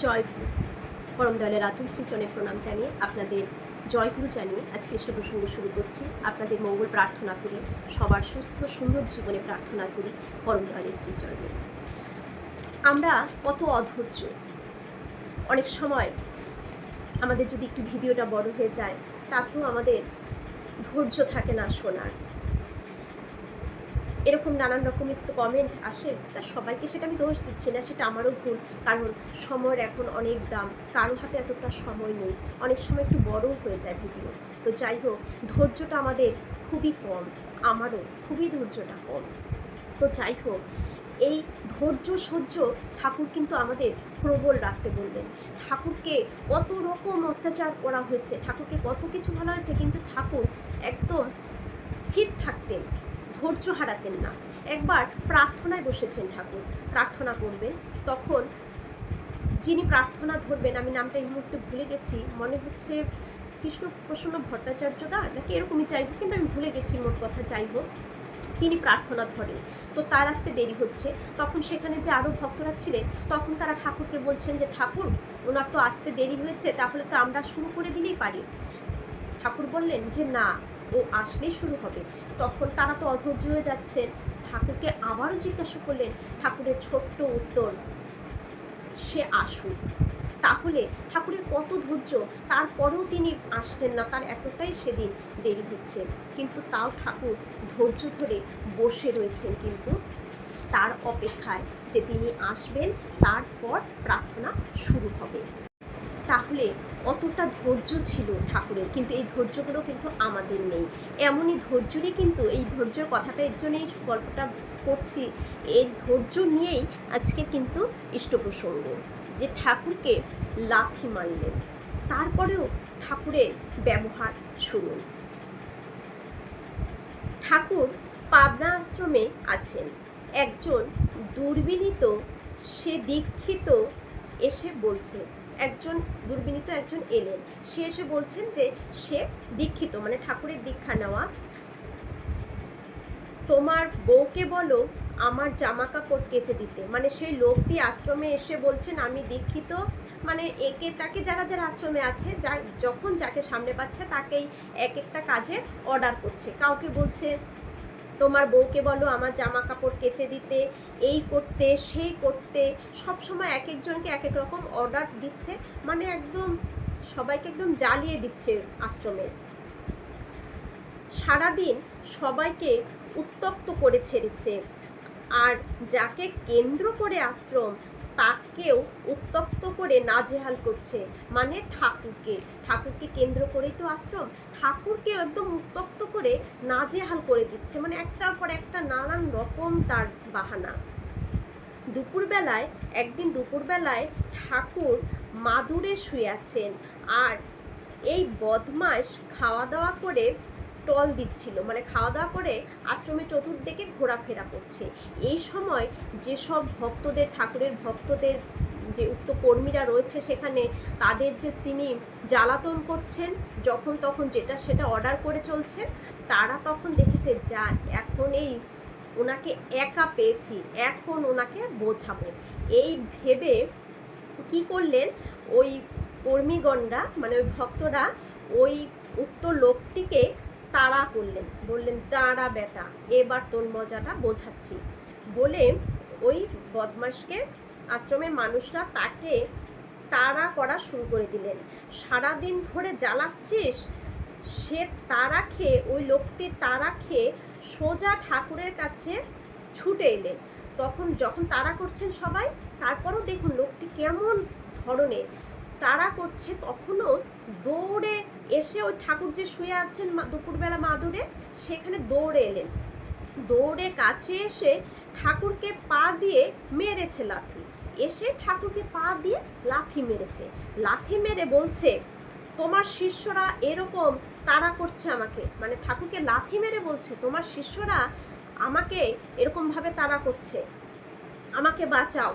জয়গুরু। পরম দয়ালের আতুল শ্রীচরণে প্রণাম জানিয়ে আপনাদের জয়গুরু জানিয়ে আজকে ইষ্ট প্রসঙ্গ শুরু করছি। আপনাদের মঙ্গল প্রার্থনা করি, সবার সুস্থ সুন্দর জীবনে প্রার্থনা করি পরম দয়ালের শ্রীচরণে। আমরা কত অধৈর্য, অনেক সময় আমাদের যদি একটু ভিডিওটা বড় হয়ে যায় তাতেও আমাদের ধৈর্য থাকে না শোনার। এরকম নানান রকমের তো কমেন্ট আসে, তা সবাইকে সেটা আমি দোষ দিচ্ছি না, সেটা আমারও ভুল। কারণ সময়ের এখন অনেক দাম, কারো হাতে এতটা সময় নেই, অনেক সময় একটু বড়ও হয়ে যায় ভিডিও। তো যাই হোক, ধৈর্যটা আমাদের খুবই কম, আমারও খুবই ধৈর্যটা কম। তো যাই হোক, এই ধৈর্য সহ্য ঠাকুর কিন্তু আমাদের প্রবল রাখতে বললেন। ঠাকুরকে কত রকম অত্যাচার করা হয়েছে, ঠাকুরকে কত কিছু বলা হয়েছে, কিন্তু ঠাকুর একদম স্থির থাকতেন, ধৈর্য হারাতেন না। একবার প্রার্থনায় বসেছেন ঠাকুর, প্রার্থনা করবেন, তখন যিনি প্রার্থনা ধরবেন, আমি নামটা এই মুহূর্তে ভুলে গেছি, মনে হচ্ছে কৃষ্ণপ্রসন্ন ভট্টাচার্য দা নাকি এরকমই, যাই হোক, কিন্তু আমি ভুলে গেছি মোট কথা। যাই হোক, তিনি প্রার্থনা ধরেন, তো তার আসতে দেরি হচ্ছে। তখন সেখানে যে আরও ভক্তরা ছিলেন, তখন তারা ঠাকুরকে বলছেন যে ঠাকুর, ওনার তো আসতে দেরি হয়েছে, তাহলে তো আমরা শুরু করে দিলেই পারি। ঠাকুর বললেন যে না, ও আসলেই শুরু হবে। তখন তারা তো অধৈর্য হয়ে যাচ্ছেন, ঠাকুরকে আবারও জিজ্ঞাসা করলেন। ঠাকুরের ছোট্ট উত্তর, সে আসুক। তাহলে ঠাকুরের কত ধৈর্য, তারপরেও তিনি আসছেন না, তার এতটাই সেদিন দেরি হচ্ছে, কিন্তু তাও ঠাকুর ধৈর্য ধরে বসে রয়েছেন, কিন্তু তার অপেক্ষায় যে তিনি আসবেন, তারপর প্রার্থনা শুরু হবে। তাহলে অতটা ধৈর্য ছিল ঠাকুরের, কিন্তু এই ধৈর্যগুলো কিন্তু আমাদের নেই। এমনই ধৈর্যরই কিন্তু, এই ধৈর্যের কথাটা এর জন্যই গল্পটা করছি, এই ধৈর্য নিয়েই আজকে কিন্তু ইষ্ট প্রসঙ্গ, যে ঠাকুরকে লাথি মারলেন, তারপরেও ঠাকুরের ব্যবহার শুনুন। ঠাকুর পাবনা আশ্রমে আছেন, একজন দুর্বিনীত, সে দীক্ষিত এসে বলছে, একজন দুর্বিনীত একজন এলেন, সে এসে বলছেন যে সে দীক্ষিত, মানে ঠাকুরের দীক্ষা নেওয়া। তোমার বউকে বলো আমার জামা কাপড় কেচে দিতে। মানে সেই লোকটি আশ্রমে এসে বলছেন আমি দীক্ষিত, মানে একে তাকে যারা যারা আশ্রমে আছে, যা যখন যাকে সামনে পাচ্ছে তাকেই এক একটা কাজে অর্ডার করছে। কাউকে বলছে তোমার বউকে বলো আমার জামা কাপড় কেচে দিতে, এই করতে সেই করতে, সব সময় এক একজনকে এক এক রকম অর্ডার দিচ্ছে, মানে একদম সবাইকে একদম জ্বালিয়ে দিচ্ছে আশ্রমে। সারাদিন সবাইকে উত্তপ্ত করে ছেড়েছে, আর যাকে কেন্দ্র করে আশ্রম তাকেও উত্তপ্ত করে নাজেহাল করছে। মানে ঠাকুরকে কেন্দ্র করেই তো আশ্রম, ঠাকুরকে একদম উত্তপ্ত করে নাজেহাল করে দিচ্ছে, মানে একটার পর একটা নানান রকম তার বাহানা। একদিন দুপুরবেলায় ঠাকুর মাদুরে শুয়ে আছেন, আর এই বদমাশ খাওয়া দাওয়া করে টল দিচ্ছিল, মানে খাওয়া দাওয়া করে আশ্রমে চতুর্দিকে ঘোরাফেরা করছে। এই সময় যেসব ভক্তদের, ঠাকুরের ভক্তদের যে উক্ত কর্মীরা রয়েছে সেখানে, তাদের যে তিনি জ্বালাতন করছেন, যখন তখন যেটা সেটা অর্ডার করে চলছেন, তারা তখন দেখেছে যা এখন এই ওনাকে একা পেয়েছি, এখন ওনাকে বোঝাবো, এই ভেবে কি করলেন, ওই কর্মীগণরা, মানে ওই ভক্তরা ওই উক্ত লোকটিকে তাড়া করলেন, বললেন দাঁড়া বেটা, এবার তোর মজাটা বোঝাচ্ছি বলে ওই বদমাশকে, আশ্রমের মানুষরা তাকে তাড়া করা শুরু করে দিলেন। সারাদিন ধরে জ্বালাচ্ছিস, সে তাড়া খেয়ে, ওই লোকটি তাড়া খেয়ে সোজা ঠাকুরের কাছে ছুটে এলেন। যখন তাড়া করছেন সবাই, তারপরও দেখুন লোকটি কেমন ধরনের তাড়া করছে, তখনও দৌড়ে এসে ওই ঠাকুর যে শুয়ে আছেন দুপুরবেলা মাদুরে, সেখানে দৌড়ে এলেন, দৌড়ে কাছে এসে ঠাকুরকে পা দিয়ে মেরেছে লাথি, এসে ঠাকুরকে পা দিয়ে লাথি মেরেছে। লাথি মেরে বলছে তোমার শিষ্যরা এরকম তাড়া করছে আমাকে, মানে ঠাকুরকে লাথি মেরে বলছে তোমার শিষ্যরা আমাকে এরকমভাবে তাড়া করছে, আমাকে বাঁচাও।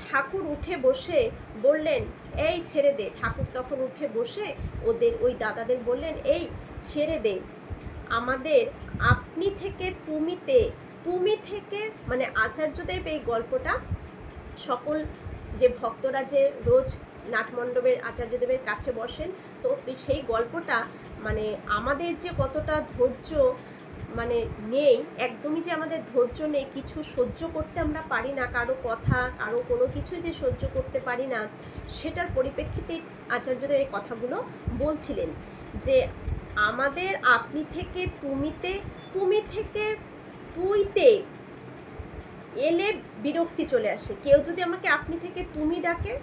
ঠাকুর উঠে বসে বললেন এই ছেড়ে দে। ঠাকুর তখন উঠে বসে ওদের ওই দাদাদের বললেন এই ছেড়ে দে, আমাদের আপনি থেকে তুমিতে, তুমি থেকে, মানে আচার্যদেব এই গল্পটা সকল যে ভক্তরা যে রোজ নাটমণ্ডপের আচার্যদেবের কাছে বসেন, তো সেই গল্পটা মানে আমাদের যে কতটা ধৈর্য মানে নেই, একদমই যে আমাদের ধৈর্য নেই, কিছু সহ্য করতে আমরা পারি না, কারো কথা কারো কোনো কিছু যে সহ্য করতে পারি না, সেটার পরিপ্রেক্ষিতে আচার্যদের এই কথাগুলো বলছিলেন যে আমাদের আপনি থেকে তুমিতে, তুমি থেকে তুইতে এলে বিরক্তি চলে আসে। কেউ যদি আমাকে আপনি থেকে তুমি ডাকে,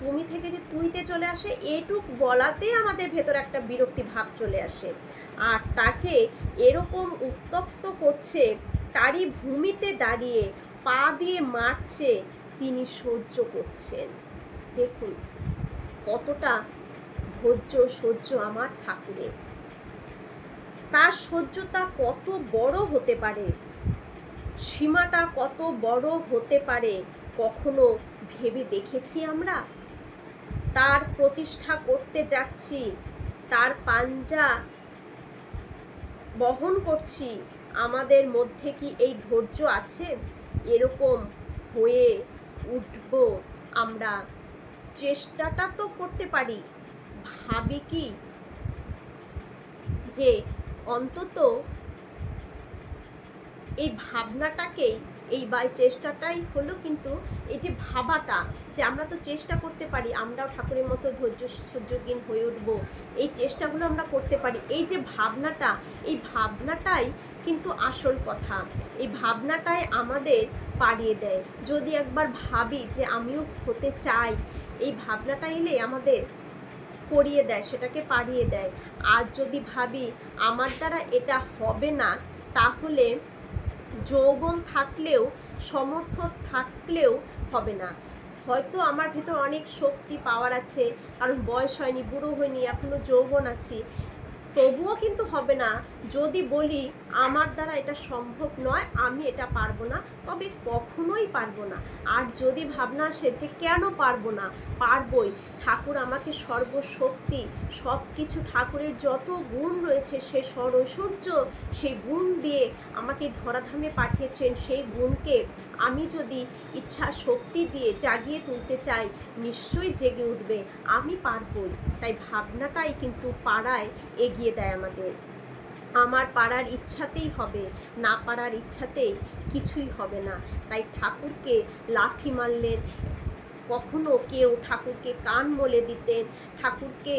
তুমি থেকে যে তুইতে চলে আসে, এটুক বলাতেই আমাদের ভেতর একটা বিরক্তি ভাব চলে আসে। আর তাকে এরকম উত্তপ্ত করছে, তারই ভূমিতে দাঁড়িয়ে পা দিয়ে মারছে, তিনি সহ্য করছেন। দেখুন কতটা ধৈর্য সহ্য আমার ঠাকুরের, তার সহ্যতা কত বড় হতে পারে, সীমাটা কত বড় হতে পারে, কখনো ভেবে দেখেছি আমরা? তার প্রতিষ্ঠা করতে যাচ্ছি, তার পাঞ্জা বহন করছি, আমাদের মধ্যে কি এই ধৈর্য আছে? এরকম হয়ে উঠব আমরা, চেষ্টাটা তো করতে পারি। ভাবি কি যে অন্তত এই ভাবনাটাকেই, এই চেষ্টাটাই হলো কিন্তু এই যে ভাবাটা, যে আমরা তো চেষ্টা করতে পারি, আমরাও ঠাকুরের মতো ধৈর্য সহ্যহীন হয়ে উঠবো, এই চেষ্টাগুলো আমরা করতে পারি। এই যে ভাবনাটা, এই ভাবনাটাই কিন্তু আসল কথা, এই ভাবনাটাই আমাদের পাড়িয়ে দেয়। যদি একবার ভাবি যে আমিও হতে চাই, এই ভাবনাটা এলে আমাদের করিয়ে দেয়, সেটাকে পাড়িয়ে দেয়। আর যদি ভাবি আমার দ্বারা এটা হবে না, তাহলে যৌবন থাকলেও, সমর্থ থাকলেও হবে না। হয়তো আমার ভেতর অনেক শক্তি পাওয়ার আছে, কারণ বয়স হয়নি, বুড়ো হয়নি, এখনো যৌবন আছি, তবুও কিন্তু হবে না। যদি বলি আমার দ্বারা এটা সম্ভব নয়, আমি এটা পারবো না, তবে কখনোই পারবো না। আর যদি ভাবনা আসে যে কেন পারবো না, পারবই, ঠাকুর আমাকে সর্বশক্তি, সব কিছু ঠাকুরের যত গুণ রয়েছে সে সরৈশ্বর্য, সেই গুণ দিয়ে আমাকে ধরাধামে পাঠিয়েছেন, সেই গুণকে আমি যদি ইচ্ছা শক্তি দিয়ে জাগিয়ে তুলতে চাই, নিশ্চয়ই জেগে উঠবে, আমি পারবই। তাই ভাবনাটাই কিন্তু পাড়ায় এগিয়ে দেয় আমাদের। আমার পারার ইচ্ছাতেই হবে, না পারার ইচ্ছাতেই কিছুই হবে না। তাই ঠাকুরকে লাথি মারলেন, কখনো কেউ ঠাকুরকে কান মলে দিতেন, ঠাকুরকে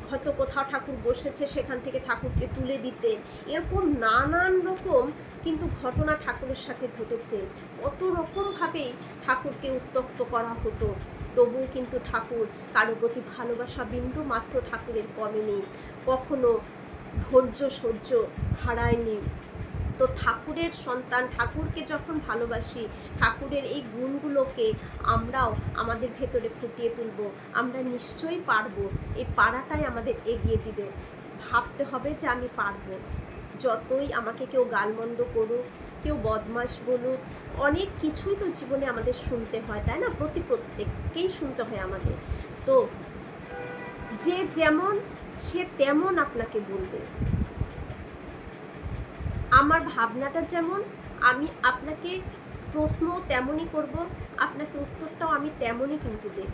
হয়তো কোথাও ঠাকুর বসেছে সেখান থেকে ঠাকুরকে তুলে দিতেন, এরকম নানান রকম কিন্তু ঘটনা ঠাকুরের সাথে ঘটেছে। কত রকমভাবেই ঠাকুরকে উত্ত্যক্ত করা হতো, তবুও কিন্তু ঠাকুর কারো প্রতি ভালোবাসা বিন্দু মাত্র ঠাকুরের কমেনি, কখনো ধৈর্য সহ্য হারায়নি। তো ঠাকুরের সন্তান, ঠাকুরকে যখন ভালোবাসি, ঠাকুরের এই গুণগুলোকে আমরাও আমাদের ভেতরে ফুটিয়ে তুলব, আমরা নিশ্চয়ই পারবো। এই পারাটাই আমাদের এগিয়ে দিবে। ভাবতে হবে যে আমি পারবো, যতই আমাকে কেউ গালমন্দ করুক, কেউ বদমাশ বলুক, অনেক কিছুই তো জীবনে আমাদের শুনতে হয়, তাই না? প্রত্যেককেই শুনতে হয় আমাদের। তো যে যেমন সে তেমন আপনাকে বলবে। আমার ভাবনাটা যেমন, আমি আপনাকে প্রশ্ন তেমনই করব, আপনাকে উত্তরটাও আমি তেমনই কিন্তু দেব।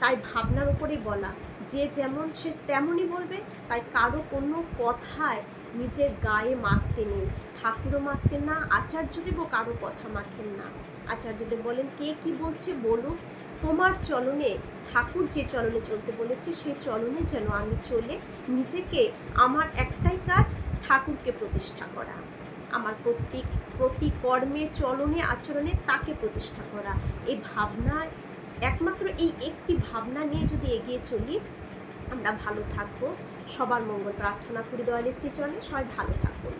তাই ভাবনার উপরেই বলা, যে যেমন সে তেমনই বলবে। তাই কারো কোনো কথায় নিজের গায়ে মাখতে নেই, ঠাকুরও মাখতেন না, আচার্যদেবও কারো কথা মাখেন না। আচার্যদেব বলেন কে কি বলছে বলুক, তোমার চলনে, ঠাকুর যে চলনে চলতে বলেছে সেই চলনে যেন আমি চলে, নিজেকে, আমার একটাই কাজ ঠাকুরকে প্রতিষ্ঠা করা, আমার প্রতি কর্মে চলনে আচরণে তাকে প্রতিষ্ঠা করা। এই ভাবনা, একমাত্র এই একটি ভাবনা নিয়ে যদি এগিয়ে চলি, আমরা ভালো থাকবো। সবার মঙ্গল প্রার্থনা করি দয়ালের শ্রীচরণে। সবাই ভালো থাকুন।